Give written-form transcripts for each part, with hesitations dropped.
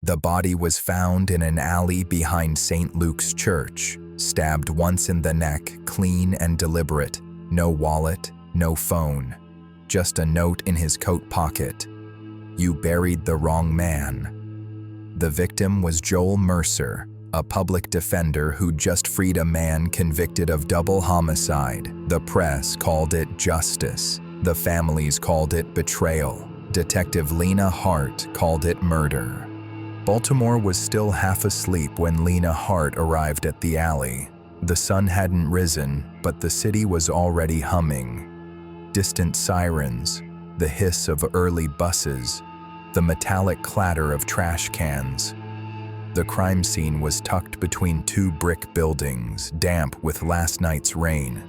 The body was found in an alley behind St. Luke's Church, stabbed once in the neck, clean and deliberate. No wallet, no phone, just a note in his coat pocket. "You buried the wrong man." The victim was Joel Mercer, a public defender who just freed a man convicted of double homicide. The press called it justice. The families called it betrayal. Detective Lena Hart called it murder. Baltimore was still half asleep when Lena Hart arrived at the alley. The sun hadn't risen, but the city was already humming. Distant sirens, the hiss of early buses, the metallic clatter of trash cans. The crime scene was tucked between two brick buildings, damp with last night's rain.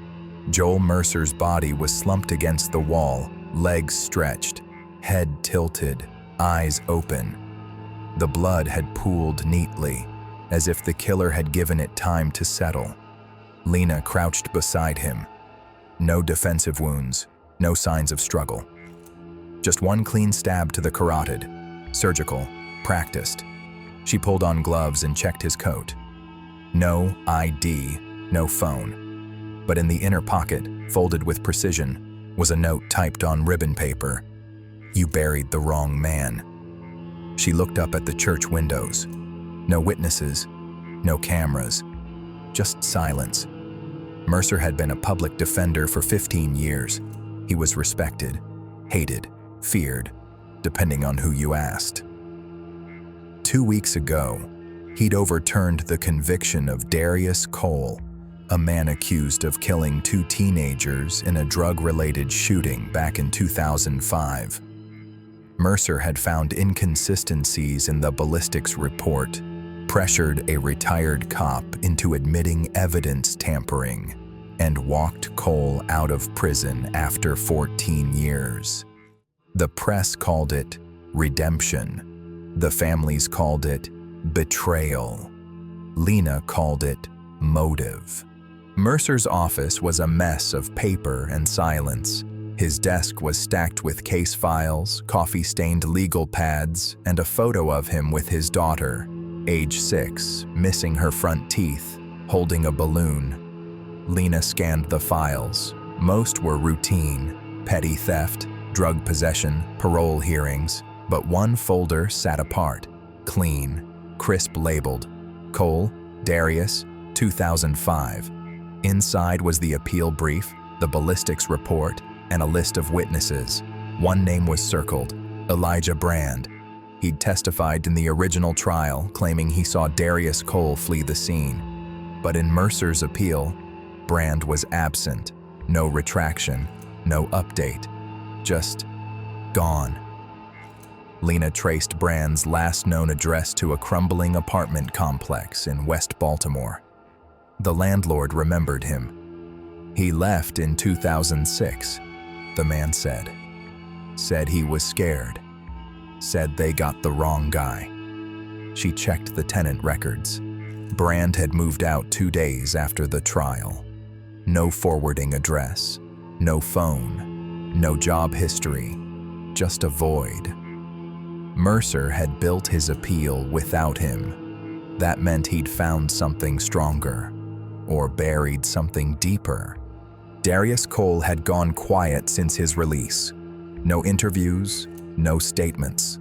Joel Mercer's body was slumped against the wall, legs stretched, head tilted, eyes open. The blood had pooled neatly, as if the killer had given it time to settle. Lena crouched beside him. No defensive wounds, no signs of struggle. Just one clean stab to the carotid, surgical, practiced. She pulled on gloves and checked his coat. No ID, no phone. But in the inner pocket, folded with precision, was a note typed on ribbon paper. "You buried the wrong man." She looked up at the church windows. No witnesses, no cameras, just silence. Mercer had been a public defender for 15 years. He was respected, hated, feared, depending on who you asked. 2 weeks ago, he'd overturned the conviction of Darius Cole, a man accused of killing 2 teenagers in a drug-related shooting back in 2005. Mercer had found inconsistencies in the ballistics report, pressured a retired cop into admitting evidence tampering, and walked Cole out of prison after 14 years. The press called it redemption. The families called it betrayal. Lena called it motive. Mercer's office was a mess of paper and silence. His desk was stacked with case files, coffee-stained legal pads, and a photo of him with his daughter, age 6, missing her front teeth, holding a balloon. Lena scanned the files. Most were routine: petty theft, drug possession, parole hearings, but one folder sat apart, clean, crisp labeled, Cole, Darius, 2005. Inside was the appeal brief, the ballistics report, and a list of witnesses. One name was circled, Elijah Brand. He'd testified in the original trial, claiming he saw Darius Cole flee the scene. But in Mercer's appeal, Brand was absent. No retraction, no update, just gone. Lena traced Brand's last known address to a crumbling apartment complex in West Baltimore. The landlord remembered him. "He left in 2006, the man said. Said he was scared. Said they got the wrong guy." She checked the tenant records. Brand had moved out 2 days after the trial. No forwarding address, no phone, no job history, just a void. Mercer had built his appeal without him. That meant he'd found something stronger, or buried something deeper. Darius Cole had gone quiet since his release. No interviews, no statements.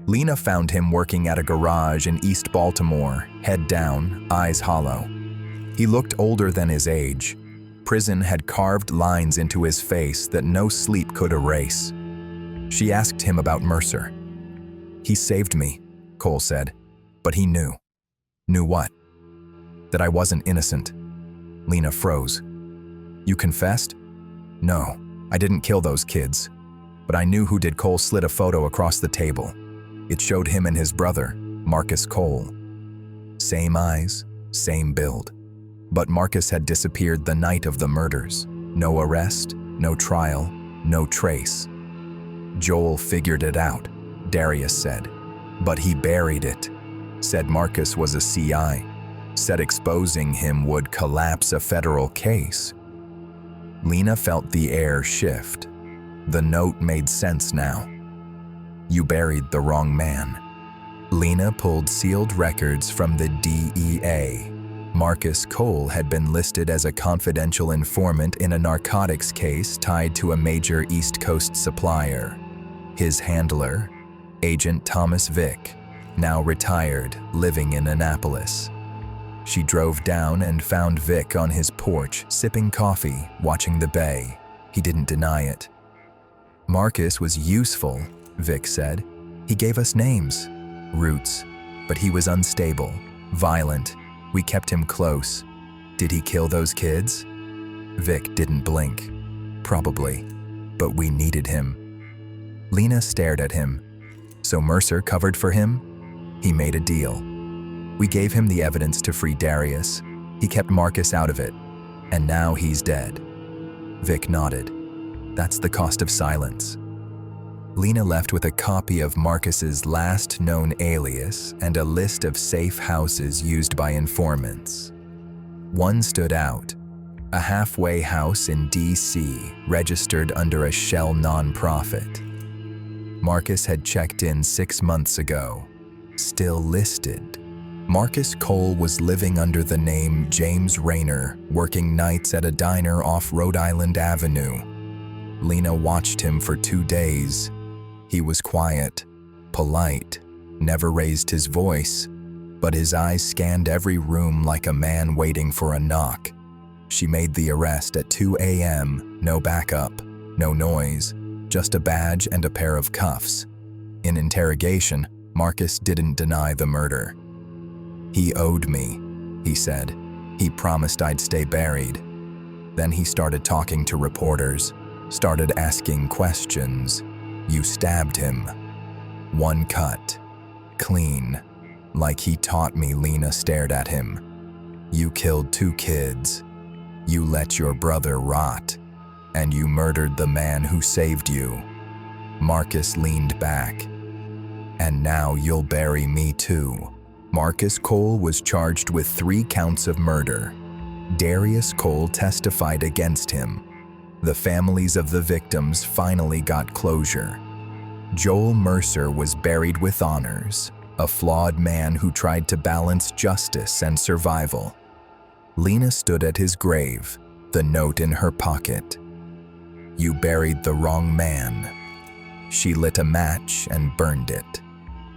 Lena found him working at a garage in East Baltimore, head down, eyes hollow. He looked older than his age. Prison had carved lines into his face that no sleep could erase. She asked him about Mercer. "He saved me," Cole said, "but he knew." "Knew what?" "That I wasn't innocent." Lena froze. "You confessed?" "No, I didn't kill those kids. But I knew who did." Cole slid a photo across the table. It showed him and his brother, Marcus Cole. Same eyes, same build. But Marcus had disappeared the night of the murders. No arrest, no trial, no trace. "Joel figured it out," Darius said. "But he buried it." Said Marcus was a CI. Said exposing him would collapse a federal case. Lena felt the air shift. The note made sense now. "You buried the wrong man." Lena pulled sealed records from the DEA. Marcus Cole had been listed as a confidential informant in a narcotics case tied to a major East Coast supplier. His handler, Agent Thomas Vick, now retired, living in Annapolis. She drove down and found Vick on his porch, sipping coffee, watching the bay. He didn't deny it. Marcus was useful, Vick said. He gave us names, routes, but he was unstable, violent. We kept him close. Did he kill those kids? Vick didn't blink. Probably, but we needed him. Lena stared at him. So Mercer covered for him? He made a deal. We gave him the evidence to free Darius. He kept Marcus out of it, and now he's dead. Vick nodded. That's the cost of silence. Lena left with a copy of Marcus's last known alias and a list of safe houses used by informants. One stood out, a halfway house in D.C. registered under a shell nonprofit. Marcus had checked in 6 months ago, still listed. Marcus Cole was living under the name James Rayner, working nights at a diner off Rhode Island Avenue. Lena watched him for 2 days. He was quiet, polite, never raised his voice, but his eyes scanned every room like a man waiting for a knock. She made the arrest at 2 a.m., no backup, no noise, just a badge and a pair of cuffs. In interrogation, Marcus didn't deny the murder. He owed me, he said. He promised I'd stay buried. Then he started talking to reporters, started asking questions. You stabbed him. One cut. Clean. Like he taught me. Lena stared at him. You killed 2 kids. You let your brother rot. And you murdered the man who saved you. Marcus leaned back. And now you'll bury me too. Marcus Cole was charged with 3 counts of murder. Darius Cole testified against him. The families of the victims finally got closure. Joel Mercer was buried with honors, a flawed man who tried to balance justice and survival. Lena stood at his grave, the note in her pocket. You buried the wrong man. She lit a match and burned it.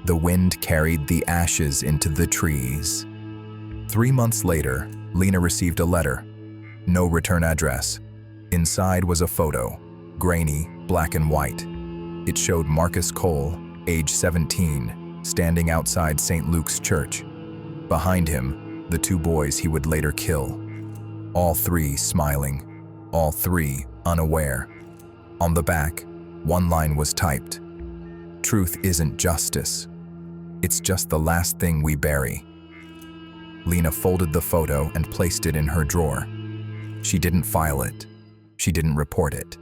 The wind carried the ashes into the trees. 3 months later, Lena received a letter. No return address. Inside was a photo, grainy, black and white. It showed Marcus Cole, age 17, standing outside St. Luke's Church. Behind him, the 2 boys he would later kill. All 3 smiling, all 3 unaware. On the back, one line was typed. Truth isn't justice. It's just the last thing we bury. Lena folded the photo and placed it in her drawer. She didn't file it. She didn't report it.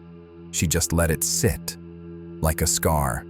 She just let it sit, like a scar,